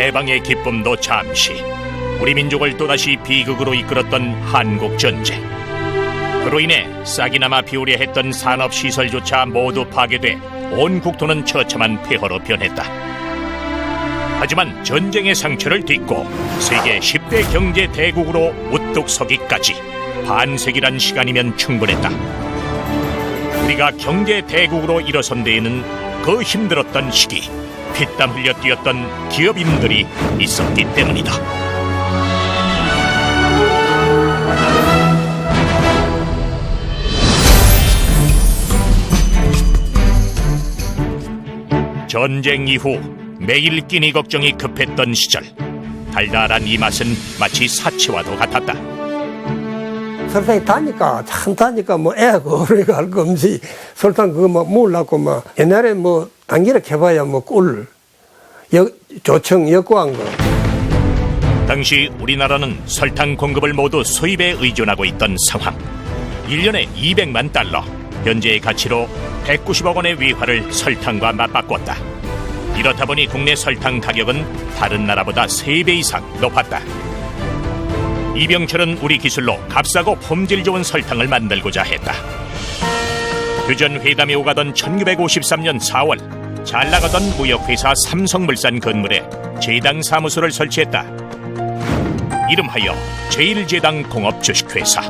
해방의 기쁨도 잠시, 우리 민족을 또다시 비극으로 이끌었던 한국전쟁. 그로 인해 싹이나마 비우려 했던 산업시설조차 모두 파괴돼 온 국토는 처참한 폐허로 변했다. 하지만 전쟁의 상처를 딛고 세계 10대 경제 대국으로 우뚝 서기까지 반세기란 시간이면 충분했다. 우리가 경제 대국으로 일어선 데에는 그 힘들었던 시기, 피땀 흘려 뛰었던 기업인들이 있었기 때문이다. 전쟁 이후 매일 끼니 걱정이 급했던 시절, 달달한 이 맛은 마치 사치와도 같았다. 설탕이 다니까 참 다니까 뭐 애하고 어른이가 할 거 없이 설탕 그거 뭐 먹으려고 막 옛날에 뭐 단기를 캐봐야 뭐 꿀, 조청, 역광 거. 당시 우리나라는 설탕 공급을 모두 수입에 의존하고 있던 상황. 1년에 200만 달러, 현재의 가치로 190억 원의 위화를 설탕과 맞바꿨다. 이렇다 보니 국내 설탕 가격은 다른 나라보다 3배 이상 높았다. 이병철은 우리 기술로 값싸고 품질 좋은 설탕을 만들고자 했다. 휴전 회담이 오가던 1953년 4월, 잘 나가던 무역회사 삼성물산 건물에 제당 사무소를 설치했다. 이름하여 제일제당 공업주식회사.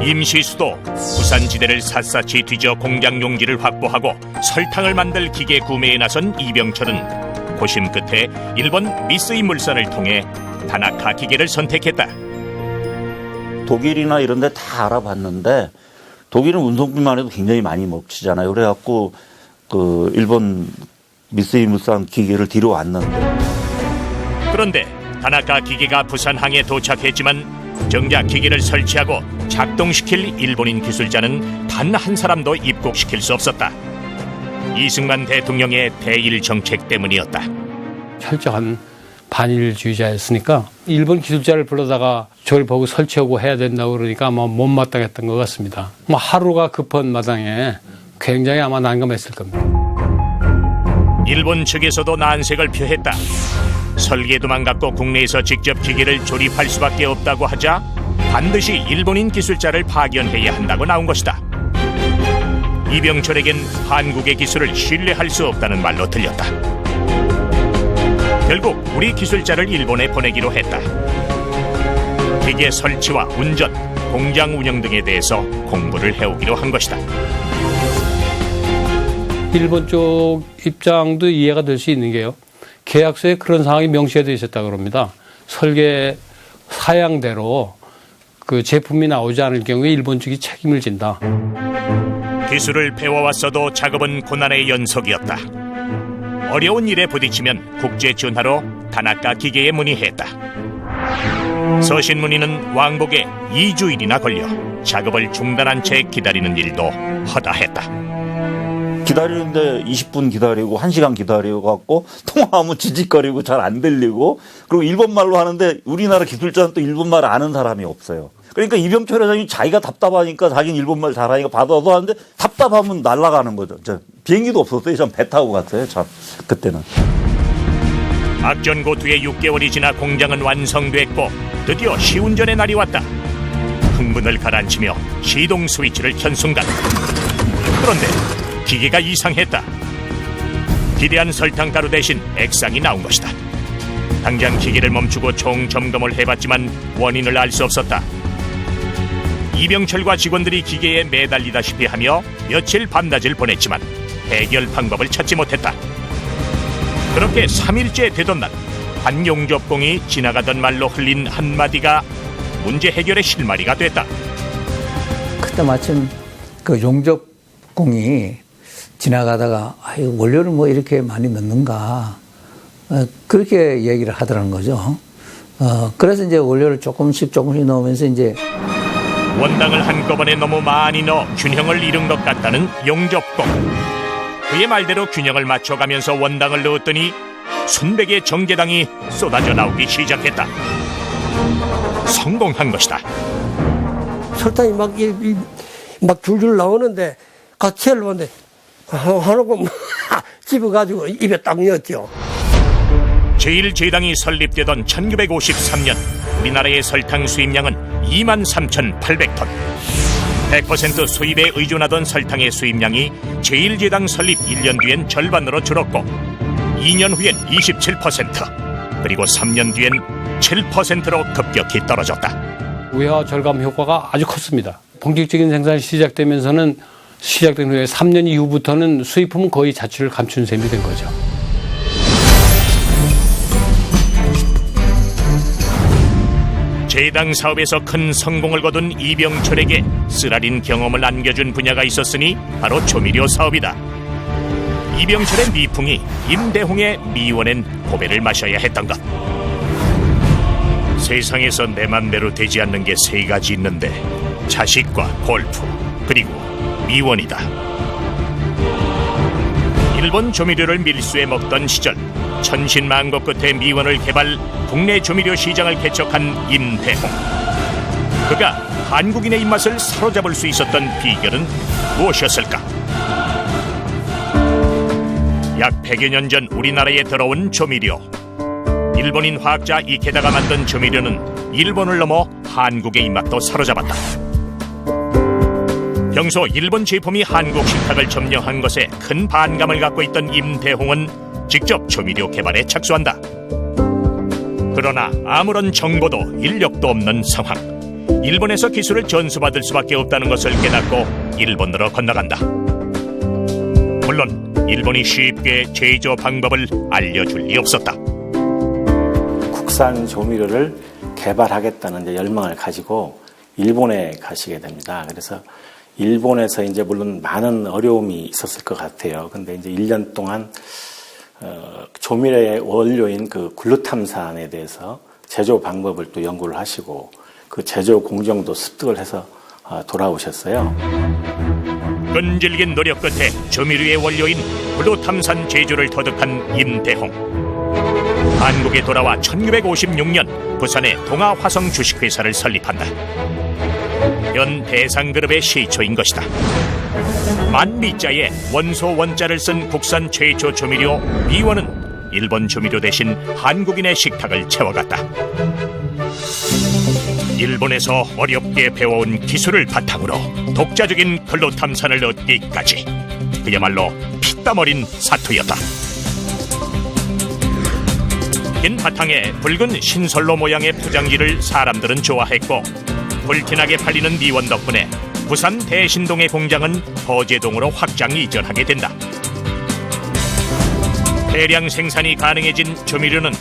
임시수도 부산지대를 샅샅이 뒤져 공장 용지를 확보하고 설탕을 만들 기계 구매에 나선 이병철은 고심 끝에 일본 미쓰이 물산을 통해 다나카 기계를 선택했다. 독일이나 이런 데 다 알아봤는데 독일은 운송비만 해도 굉장히 많이 먹히잖아요. 그래갖고 그 일본 미쓰이 물산 기계를 뒤로 왔는데. 그런데 다나카 기계가 부산항에 도착했지만 정작 기계를 설치하고 작동시킬 일본인 기술자는 단 한 사람도 입국시킬 수 없었다. 이승만 대통령의 대일 정책 때문이었다. 철저한 반일주의자였으니까 일본 기술자를 불러다가 저를 보고 설치하고 해야 된다고 그러니까 아마 못마땅했던 것 같습니다. 하루가 급한 마당에 굉장히 아마 난감했을 겁니다. 일본 측에서도 난색을 표했다. 설계도만 갖고 국내에서 직접 기계를 조립할 수밖에 없다고 하자 반드시 일본인 기술자를 파견해야 한다고 나온 것이다. 이병철에겐 한국의 기술을 신뢰할 수 없다는 말로 들렸다. 결국 우리 기술자를 일본에 보내기로 했다. 기계 설치와 운전, 공장 운영 등에 대해서 공부를 해오기로 한 것이다. 일본 쪽 입장도 이해가 될 수 있는 게요. 계약서에 그런 상황이 명시되어 있었다고 합니다. 설계 사양대로 그 제품이 나오지 않을 경우에 일본 측이 책임을 진다. 기술을 배워왔어도 작업은 고난의 연속이었다. 어려운 일에 부딪히면 국제 전화로 다나카 기계에 문의했다. 서신 문의는 왕복에 2주일이나 걸려 작업을 중단한 채 기다리는 일도 허다했다. 기다리는데 20분 기다리고 1시간 기다리고 갖고 통화하면 지직거리고 잘 안 들리고 그리고 일본말로 하는데 우리나라 기술자는 또 일본말 아는 사람이 없어요. 그러니까 이병철 회장이 자기가 답답하니까 자기는 일본말 잘하니까 받아서 하는데 답답하면 날아가는 거죠. 비행기도 없었어요. 전 배 타고 갔어요. 참 그때는. 악전고투의 6개월이 지나 공장은 완성됐고 드디어 시운전의 날이 왔다. 흥분을 가라앉히며 시동 스위치를 켠 순간 그런데 기계가 이상했다. 기대한 설탕가루 대신 액상이 나온 것이다. 당장 기계를 멈추고 총점검을 해봤지만 원인을 알 수 없었다. 이병철과 직원들이 기계에 매달리다시피 하며 며칠 밤낮을 보냈지만 해결 방법을 찾지 못했다. 그렇게 3일째 되던 날, 한 용접공이 지나가던 말로 흘린 한마디가 문제 해결의 실마리가 됐다. 그때 마침 그 용접공이 지나가다가 원료를 뭐 이렇게 많이 넣는가 그렇게 얘기를 하더라는 거죠. 그래서 이제 원료를 조금씩 넣으면서 이제 원당을 한꺼번에 너무 많이 넣어 균형을 잃은 것 같다는 용접공. 그의 말대로 균형을 맞춰가면서 원당을 넣었더니 순백의 정제당이 쏟아져 나오기 시작했다. 성공한 것이다. 설탕이 막 줄줄 나오는데 같이 해보는데 하놓고 집어가지고 입에 딱 넣었죠. 제1제당이 설립되던 1953년 우리나라의 설탕 수입량은 23,800톤. 100% 수입에 의존하던 설탕의 수입량이 제1제당 설립 1년 뒤엔 절반으로 줄었고 2년 후엔 27%, 그리고 3년 뒤엔 7%로 급격히 떨어졌다. 외화 절감 효과가 아주 컸습니다. 본격적인 생산이 시작된 후에 3년 이후부터는 수입품은 거의 자취를 감춘 셈이 된 거죠. 제당 사업에서 큰 성공을 거둔 이병철에게 쓰라린 경험을 안겨준 분야가 있었으니 바로 조미료 사업이다. 이병철의 미풍이 임대홍의 미원엔 보배를 마셔야 했던 것. 세상에서 내 맘대로 되지 않는 게 세 가지 있는데 자식과 골프, 그리고 미원이다. 일본 조미료를 밀수해 먹던 시절 천신만고 끝에 미원을 개발, 국내 조미료 시장을 개척한 임대홍. 그가 한국인의 입맛을 사로잡을 수 있었던 비결은 무엇이었을까? 약 100여 년 전 우리나라에 들어온 조미료. 일본인 화학자 이케다가 만든 조미료는 일본을 넘어 한국의 입맛도 사로잡았다. 평소 일본 제품이 한국 식탁을 점령한 것에 큰 반감을 갖고 있던 임대홍은 직접 조미료 개발에 착수한다. 그러나 아무런 정보도 인력도 없는 상황. 일본에서 기술을 전수받을 수밖에 없다는 것을 깨닫고 일본으로 건너간다. 물론 일본이 쉽게 제조 방법을 알려줄 리 없었다. 국산 조미료를 개발하겠다는 이제 열망을 가지고 일본에 가시게 됩니다. 그래서 일본에서 이제 물론 많은 어려움이 있었을 것 같아요. 근데 이제 1년 동안 조미료의 원료인 그 글루탐산에 대해서 제조 방법을 또 연구를 하시고 그 제조 공정도 습득을 해서 돌아오셨어요. 끈질긴 노력 끝에 조미료의 원료인 글루탐산 제조를 터득한 임대홍. 한국에 돌아와 1956년 부산에 동아화성 주식회사를 설립한다. 현 대상그룹의 시초인 것이다. 만미자에 원소 원자를 쓴 국산 최초 조미료 미원은 일본 조미료 대신 한국인의 식탁을 채워갔다. 일본에서 어렵게 배워온 기술을 바탕으로 독자적인 글루탐산을 얻기까지 그야말로 피땀 어린 사투였다. 긴 바탕에 붉은 신설로 모양의 포장지를 사람들은 좋아했고 불티나게 팔리는 미원 덕분에 부산 대신동의 공장은 거제동으로 확장 이전하게 된다. 대량 생산이 가능해진 조미료는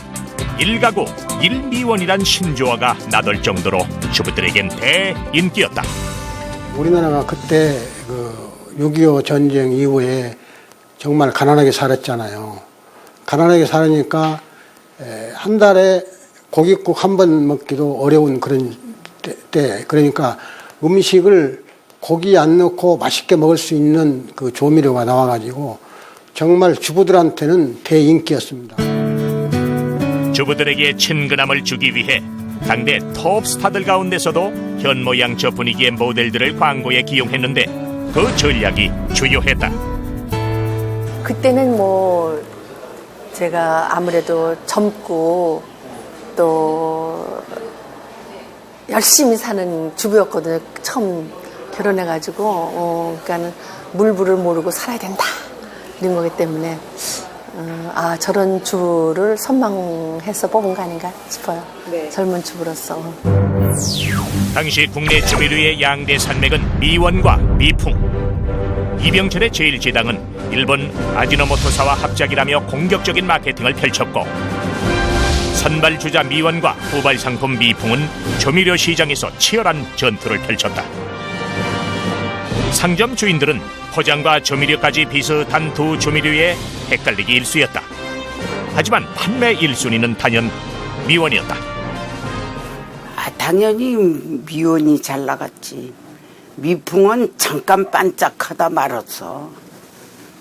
1가구 1미원이란 신조어가 나돌 정도로 주부들에겐 대인기였다. 우리나라가 그때 그 6.25 전쟁 이후에 정말 가난하게 살았잖아요. 가난하게 살으니까 한 달에 고깃국 한 번 먹기도 어려운 그런 때, 그러니까 음식을 고기 안 넣고 맛있게 먹을 수 있는 그 조미료가 나와가지고 정말 주부들한테는 대인기였습니다. 주부들에게 친근함을 주기 위해 당대 톱스타들 가운데서도 현모양처 분위기의 모델들을 광고에 기용했는데 그 전략이 주요했다. 그때는 뭐 제가 아무래도 젊고 또 열심히 사는 주부였거든요. 처음 결혼해가지고 그러니까는 물불을 모르고 살아야 된다 이런 거기 때문에 저런 주부를 선망해서 뽑은 거 아닌가 싶어요. 네. 젊은 주부로서. 당시 국내 조미료의 양대 산맥은 미원과 미풍. 이병철의 제1제당은 일본 아지노모토사와 합작이라며 공격적인 마케팅을 펼쳤고 선발 주자 미원과 후발 상품 미풍은 조미료 시장에서 치열한 전투를 펼쳤다. 상점 주인들은 포장과 조미료까지 비슷한 두 조미료에 헷갈리기 일쑤였다. 하지만 판매 1순위는 단연 미원이었다. 당연히 미원이 잘 나갔지. 미풍은 잠깐 반짝하다 말았어.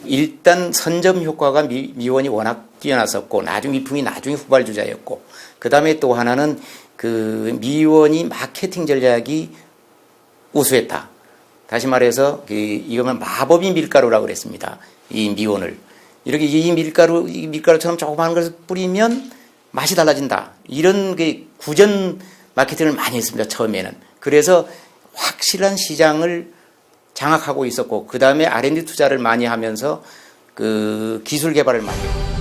일단 선점 효과가 미원이 워낙 뛰어났었고 나중에 미풍이 나중에 후발주자였고 그다음에 또 하나는 그 미원이 마케팅 전략이 우수했다. 다시 말해서 이거는 마법이 밀가루라고 그랬습니다. 이 미원을. 이렇게 이 밀가루처럼 조그마한 것을 뿌리면 맛이 달라진다. 이런 게 구전 마케팅을 많이 했습니다. 처음에는. 그래서 확실한 시장을 장악하고 있었고, 그 다음에 R&D 투자를 많이 하면서 그 기술 개발을 많이 했고.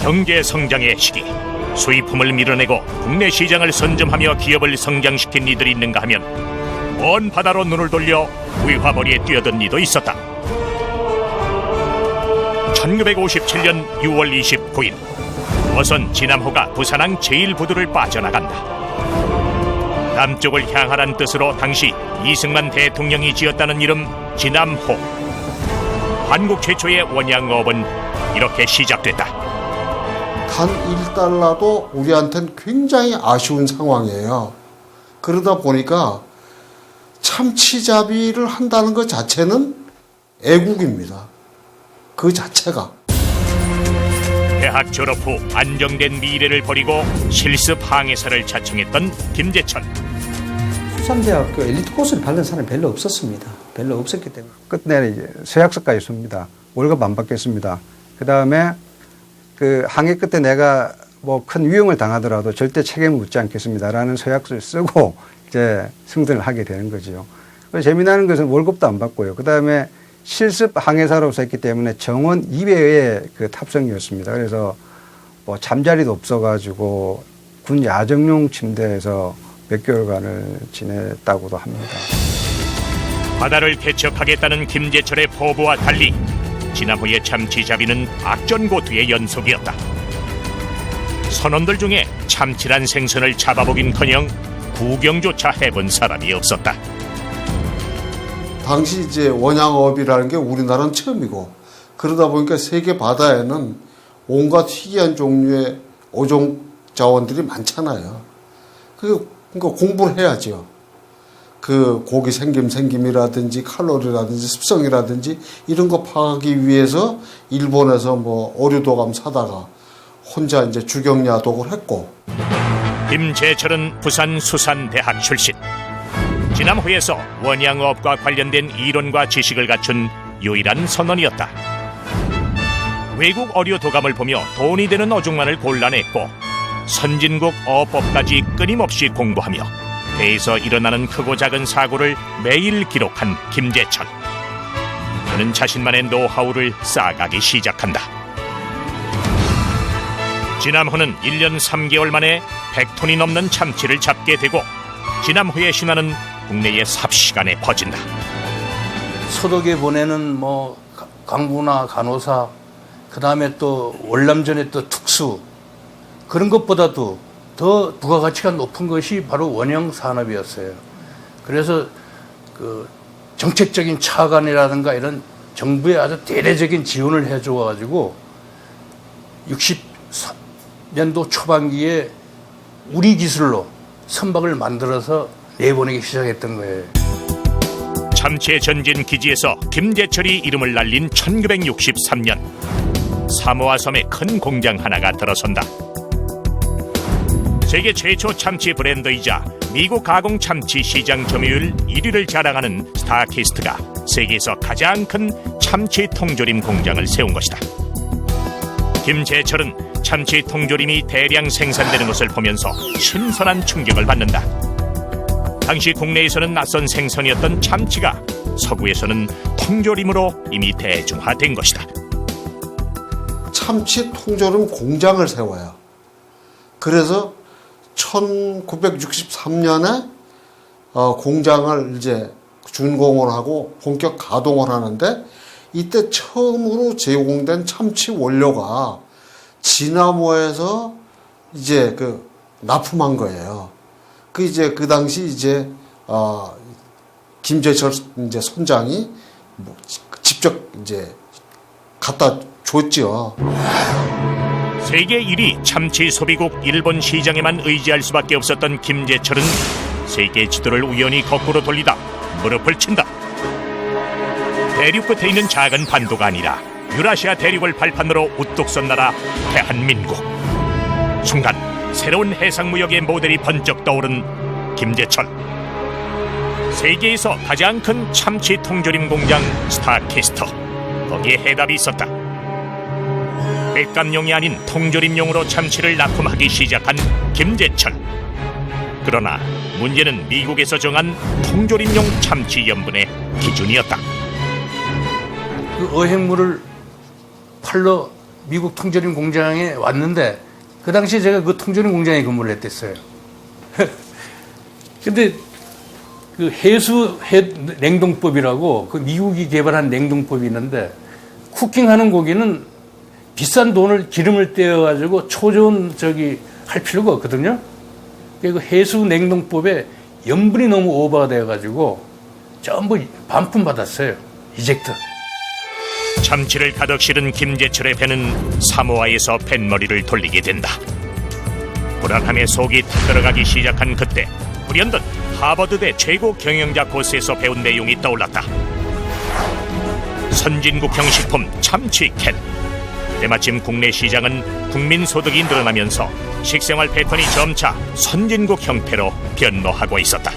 경제 성장의 시기, 수입품을 밀어내고 국내 시장을 선점하며 기업을 성장시킨 이들이 있는가 하면 먼 바다로 눈을 돌려 위화벌이에 뛰어든 이도 있었다. 1957년 6월 29일 어선 진암호가 부산항 제1부두를 빠져나간다. 남쪽을 향하란 뜻으로 당시 이승만 대통령이 지었다는 이름 진암호. 한국 최초의 원양어업은 이렇게 시작됐다. 단 1달러도 우리한테는 굉장히 아쉬운 상황이에요. 그러다 보니까 참치잡이를 한다는 것 자체는 애국입니다. 그 자체가. 대학 졸업 후 안정된 미래를 버리고 실습 항해사를 자청했던 김재철. 수산대학교 엘리트 코스를 받는 사람이 별로 없었습니다. 별로 없었기 때문에. 끝내 이제 서약서까지 씁니다. 월급 안 받겠습니다. 그 다음에 그 항해 끝에 내가 뭐 큰 위험을 당하더라도 절대 책임을 묻지 않겠습니다라는 서약서를 쓰고 이제 승선을 하게 되는 거죠. 그리고 재미나는 것은 월급도 안 받고요. 그 다음에 실습 항해사로서 했기 때문에 정원 2배의 그 탑승이었습니다. 그래서 뭐 잠자리도 없어가지고 군 야정용 침대에서 몇 개월간을 지냈다고도 합니다. 바다를 개척하겠다는 김재철의 포부와 달리 진암호의 참치잡이는 악전고투의 연속이었다. 선원들 중에 참치란 생선을 잡아보긴커녕 구경조차 해본 사람이 없었다. 당시 이제 원양어업이라는 게 우리나라는 처음이고, 그러다 보니까 세계 바다에는 온갖 희귀한 종류의 어종 자원들이 많잖아요. 그러니까 공부를 해야죠. 그 고기 생김이라든지 칼로리라든지 습성이라든지 이런 거 파악하기 위해서 일본에서 뭐 어류도감 사다가 혼자 이제 주경야독을 했고. 김재철은 부산 수산대학 출신. 진암호에서 원양어업과 관련된 이론과 지식을 갖춘 유일한 선원이었다. 외국 어류 도감을 보며 돈이 되는 어종만을 골라냈고 선진국 어법까지 끊임없이 공부하며 배에서 일어나는 크고 작은 사고를 매일 기록한 김재철. 그는 자신만의 노하우를 쌓아가기 시작한다. 진암호는 1년 3개월 만에 100톤이 넘는 참치를 잡게 되고 진암호의 신화는 국내에 삽시간에 퍼진다. 서독에 보내는 뭐 강부나 간호사, 그 다음에 또 월남전의 또 특수, 그런 것보다도 더 부가가치가 높은 것이 바로 원형 산업이었어요. 그래서 그 정책적인 차관이라든가 이런 정부의 아주 대대적인 지원을 해줘가지고 60년도 초반기에 우리 기술로 선박을 만들어서 내보내기 시작했던 거예요. 참치의 전진 기지에서 김재철이 이름을 날린 1963년 사모아 섬에 큰 공장 하나가 들어선다. 세계 최초 참치 브랜드이자 미국 가공 참치 시장 점유율 1위를 자랑하는 스타키스트가 세계에서 가장 큰 참치 통조림 공장을 세운 것이다. 김재철은 참치 통조림이 대량 생산되는 것을 보면서 신선한 충격을 받는다. 당시 국내에서는 낯선 생선이었던 참치가 서구에서는 통조림으로 이미 대중화된 것이다. 참치 통조림 공장을 세워요. 그래서 1963년에 공장을 이제 준공을 하고 본격 가동을 하는데, 이때 처음으로 제공된 참치 원료가 진암호에서 이제 그 납품한 거예요. 그 당시 이제 김재철 이제 선장이 뭐 직접 이제 갖다 줬죠. 세계 1위 참치 소비국 일본 시장에만 의지할 수밖에 없었던 김재철은 세계 지도를 우연히 거꾸로 돌리다 무릎을 친다. 대륙 끝에 있는 작은 반도가 아니라 유라시아 대륙을 발판으로 우뚝 선 나라 대한민국. 순간 새로운 해상무역의 모델이 번쩍 떠오른 김재철. 세계에서 가장 큰 참치 통조림 공장 스타캐스터. 거기에 해답이 있었다. 백감용이 아닌 통조림용으로 참치를 납품하기 시작한 김제철. 그러나 문제는 미국에서 정한 통조림용 참치 염분의 기준이었다. 그 어획물을 팔러 미국 통조림 공장에 왔는데 그 당시에 제가 그 통조림 공장에 근무를 했댔어요. 근데 그 해수 냉동법이라고 그 미국이 개발한 냉동법이 있는데 쿠킹하는 고기는 비싼 돈을 기름을 떼어가지고 초저온 할 필요가 없거든요. 그 해수 냉동법에 염분이 너무 오버가 되어가지고 전부 반품 받았어요. 이젝트. 참치를 가득 실은 김제철의 배는 사모아에서 뱃머리를 돌리게 된다. 불안함에 속이 타들어가기 시작한 그때 불현듯 하버드대 최고 경영자 코스에서 배운 내용이 떠올랐다. 선진국형 식품 참치캔. 때마침 국내 시장은 국민 소득이 늘어나면서 식생활 패턴이 점차 선진국 형태로 변모하고 있었다.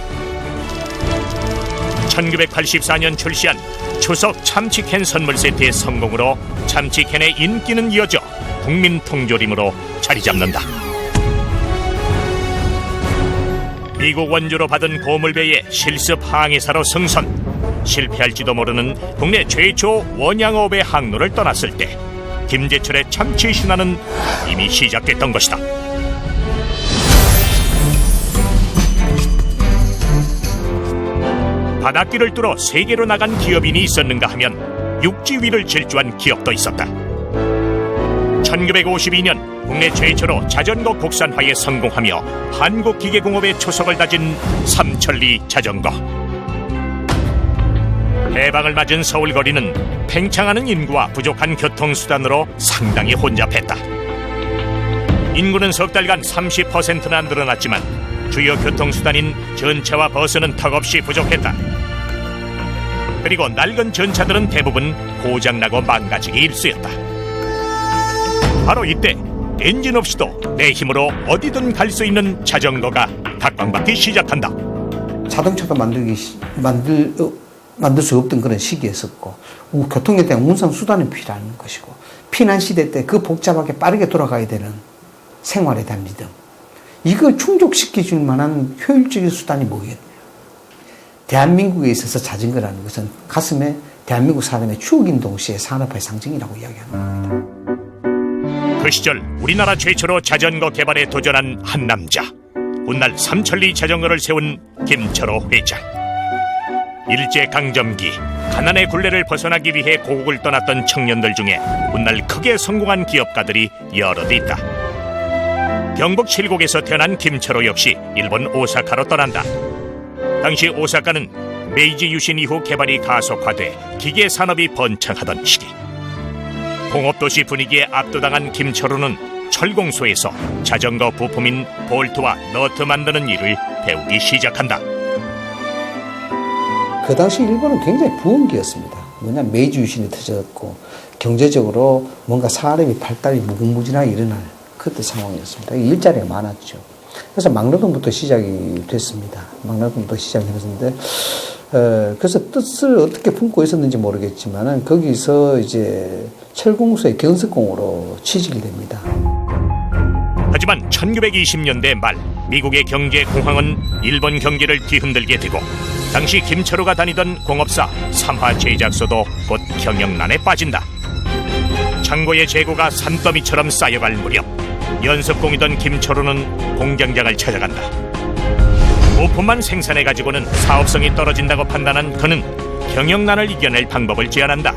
1984년 출시한 추석 참치캔 선물 세트의 성공으로 참치캔의 인기는 이어져 국민 통조림으로 자리 잡는다. 미국 원조로 받은 고물배의 실습 항해사로 승선. 실패할지도 모르는 국내 최초 원양어업의 항로를 떠났을 때 김제철의 참치 신화는 이미 시작됐던 것이다. 바닷길을 뚫어 세계로 나간 기업인이 있었는가 하면 육지 위를 질주한 기업도 있었다. 1952년 국내 최초로 자전거 국산화에 성공하며 한국기계공업의 초석을 다진 삼천리 자전거. 해방을 맞은 서울거리는 팽창하는 인구와 부족한 교통수단으로 상당히 혼잡했다. 인구는 석 달간 30%나 늘어났지만 주요 교통수단인 전차와 버스는 턱없이 부족했다. 그리고 낡은 전차들은 대부분 고장나고 망가지기 일쑤였다. 바로 이때 엔진 없이도 내 힘으로 어디든 갈 수 있는 자전거가 각광받기 시작한다. 자동차도 만들 수 없던 그런 시기였었고 교통에 대한 운송수단이 필요한 것이고 피난 시대 때 그 복잡하게 빠르게 돌아가야 되는 생활에 대한 리듬, 이걸 충족시켜줄 만한 효율적인 수단이 뭐겠냐. 대한민국에 있어서 자전거라는 것은 가슴에 대한민국 사람의 추억인 동시에 산업화의 상징이라고 이야기하는 겁니다. 그 시절 우리나라 최초로 자전거 개발에 도전한 한 남자, 훗날 삼천리 자전거를 세운 김철호 회장. 일제강점기 가난의 굴레를 벗어나기 위해 고국을 떠났던 청년들 중에 훗날 크게 성공한 기업가들이 여럿 있다. 경북 칠곡에서 태어난 김철호 역시 일본 오사카로 떠난다. 당시 오사카는 메이지 유신 이후 개발이 가속화돼 기계 산업이 번창하던 시기. 공업도시 분위기에 압도당한 김철호는 철공소에서 자전거 부품인 볼트와 너트 만드는 일을 배우기 시작한다. 그 당시 일본은 굉장히 부흥기였습니다. 뭐냐면 메이지 유신이 터졌고 경제적으로 뭔가 사람이 발달이 무궁무진하게 일어날 그때 상황이었습니다. 일자리가 많았죠. 그래서 막노동부터 시작이 됐습니다. 막노동부터 시작이 됐는데 그래서 뜻을 어떻게 품고 있었는지 모르겠지만은 거기서 이제 철공소의 경석공으로 취직이 됩니다. 하지만 1920년대 말 미국의 경제 공황은 일본 경제를 뒤흔들게 되고 당시 김철호가 다니던 공업사 삼화제작소도 곧 경영난에 빠진다. 창고의 재고가 산더미처럼 쌓여갈 무렵 연습공이던 김철호는 공장장을 찾아간다. 부품만 생산해가지고는 사업성이 떨어진다고 판단한 그는 경영난을 이겨낼 방법을 제안한다.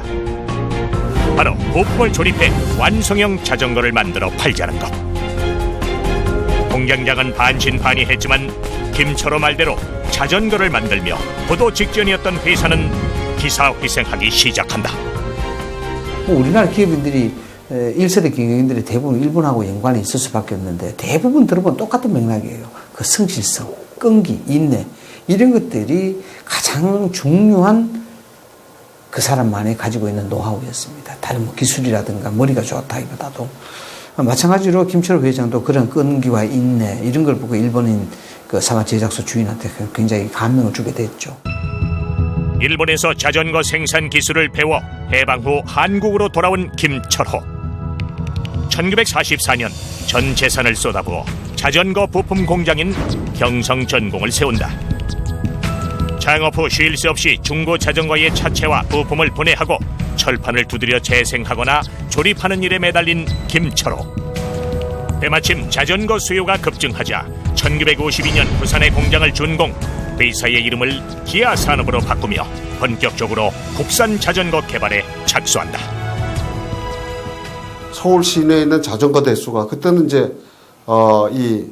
바로 부품을 조립해 완성형 자전거를 만들어 팔자는 것. 공장장은 반신반의했지만 김철호 말대로 자전거를 만들며 보도 직전이었던 회사는 기사회생하기 시작한다. 우리나라 기업인들이 1세대 경영인들이 대부분 일본하고 연관이 있을 수밖에 없는데 대부분 들어보면 똑같은 맥락이에요. 그 성실성, 끈기, 인내 이런 것들이 가장 중요한 그 사람만이 가지고 있는 노하우였습니다. 다른 뭐 기술이라든가 머리가 좋다기보다도 마찬가지로 김철호 회장도 그런 끈기와 인내 이런 걸 보고 일본인 그 사과 제작소 주인한테 굉장히 감명을 주게 됐죠. 일본에서 자전거 생산 기술을 배워 해방 후 한국으로 돌아온 김철호. 1944년 전 재산을 쏟아부어 자전거 부품 공장인 경성전공을 세운다. 창업 후 쉴 새 없이 중고 자전거의 차체와 부품을 분해하고 철판을 두드려 재생하거나 조립하는 일에 매달린 김철호. 때마침 자전거 수요가 급증하자 1952년 부산의 공장을 준공, 회사의 이름을 기아 산업으로 바꾸며 본격적으로 국산 자전거 개발에 착수한다. 서울 시내에 있는 자전거 대수가 그때는 이제 이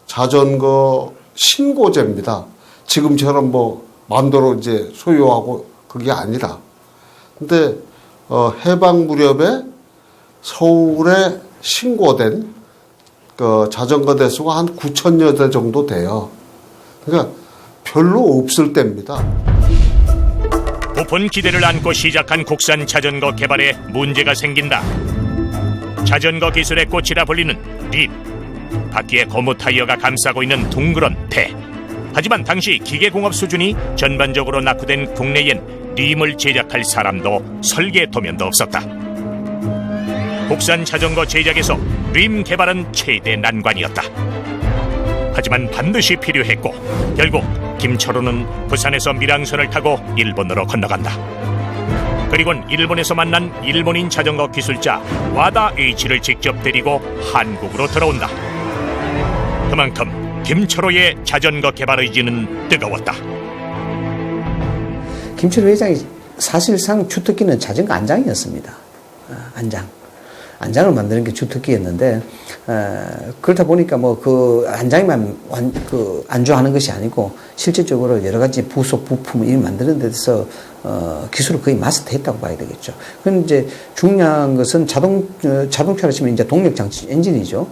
자전거 신고제입니다. 지금처럼 뭐 마음대로 이제 소유하고 그게 아니라. 근데 해방 무렵에 서울에 신고된 그 자전거 대수가 한 9,000여 대 정도 돼요. 그러니까 별로 없을 때입니다. 높은 기대를 안고 시작한 국산 자전거 개발에 문제가 생긴다. 자전거 기술의 꽃이라 불리는 림, 바퀴에 고무 타이어가 감싸고 있는 둥그런 대. 하지만 당시 기계공업 수준이 전반적으로 낙후된 국내엔 림을 제작할 사람도 설계 도면도 없었다. 국산 자전거 제작에서 림 개발은 최대 난관이었다. 하지만 반드시 필요했고 결국 김철호는 부산에서 밀항선을 타고 일본으로 건너간다. 그리고는 일본에서 만난 일본인 자전거 기술자 와다 H를 직접 데리고 한국으로 들어온다. 그만큼 김철호의 자전거 개발 의지는 뜨거웠다. 김철호 회장이 사실상 주특기는 자전거 안장이었습니다. 안장을 만드는 게 주특기였는데, 그렇다 보니까 뭐 그 안장만 안주하는 것이 아니고 실질적으로 여러 가지 부속 부품을 만드는 데 대해서 기술을 거의 마스터했다고 봐야 되겠죠. 그런데 이제 중요한 것은 자동차로 치면 이제 동력 장치 엔진이죠.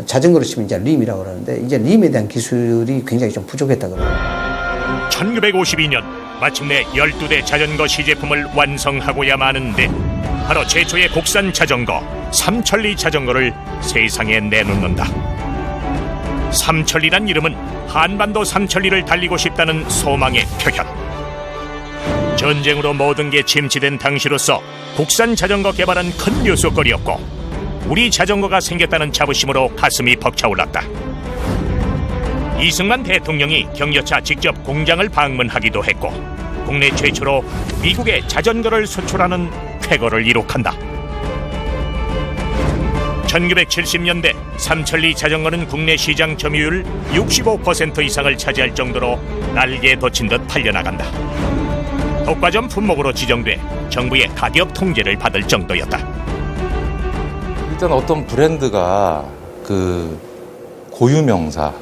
자전거로 치면 이제 림이라고 그러는데 이제 림에 대한 기술이 굉장히 좀 부족했다고 합니다. 1952년 마침내 12대 자전거 시제품을 완성하고야 마는데 바로 최초의 국산 자전거 삼천리 자전거를 세상에 내놓는다. 삼천리란 이름은 한반도 삼천리를 달리고 싶다는 소망의 표현. 전쟁으로 모든 게 침체된 당시로서 국산 자전거 개발은 큰 묘수거리였고 우리 자전거가 생겼다는 자부심으로 가슴이 벅차올랐다. 이승만 대통령이 격려차 직접 공장을 방문하기도 했고 국내 최초로 미국에 자전거를 수출하는 쾌거를 이룩한다. 1970년대 삼천리 자전거는 국내 시장 점유율 65% 이상을 차지할 정도로 날개에 돋친 듯 팔려나간다. 독과점 품목으로 지정돼 정부의 가격 통제를 받을 정도였다. 일단 어떤 브랜드가 그 고유명사,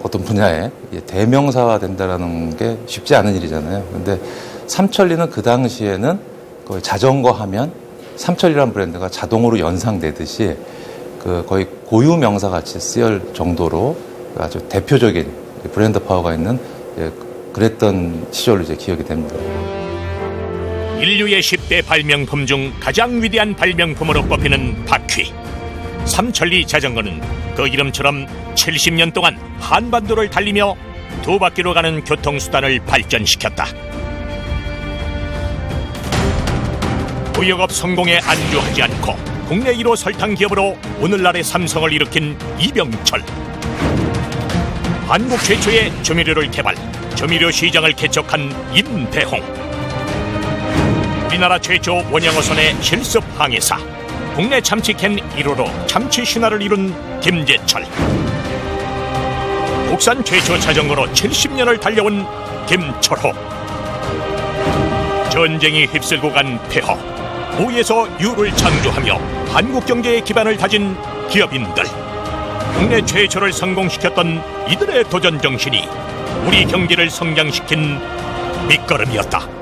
어떤 분야에 대명사가 된다는 게 쉽지 않은 일이잖아요. 근데 삼천리는 그 당시에는 거의 자전거 하면 삼천리라는 브랜드가 자동으로 연상되듯이 그 거의 고유명사 같이 쓰일 정도로 아주 대표적인 브랜드 파워가 있는 그랬던 시절로 이제 기억이 됩니다. 인류의 10대 발명품 중 가장 위대한 발명품으로 꼽히는 바퀴. 삼천리 자전거는 그 이름처럼 70년 동안 한반도를 달리며 두 바퀴로 가는 교통수단을 발전시켰다. 무역업 성공에 안주하지 않고 국내 1호 설탕 기업으로 오늘날의 삼성을 일으킨 이병철. 한국 최초의 조미료를 개발, 조미료 시장을 개척한 임대홍. 우리나라 최초 원양어선의 실습 항해사, 국내 참치캔 1호로 참치 신화를 이룬 김재철. 국산 최초 자전거로 70년을 달려온 김철호. 전쟁이 휩쓸고 간 폐허, 무에서 유를 창조하며 한국 경제의 기반을 다진 기업인들. 국내 최초를 성공시켰던 이들의 도전 정신이 우리 경제를 성장시킨 밑거름이었다.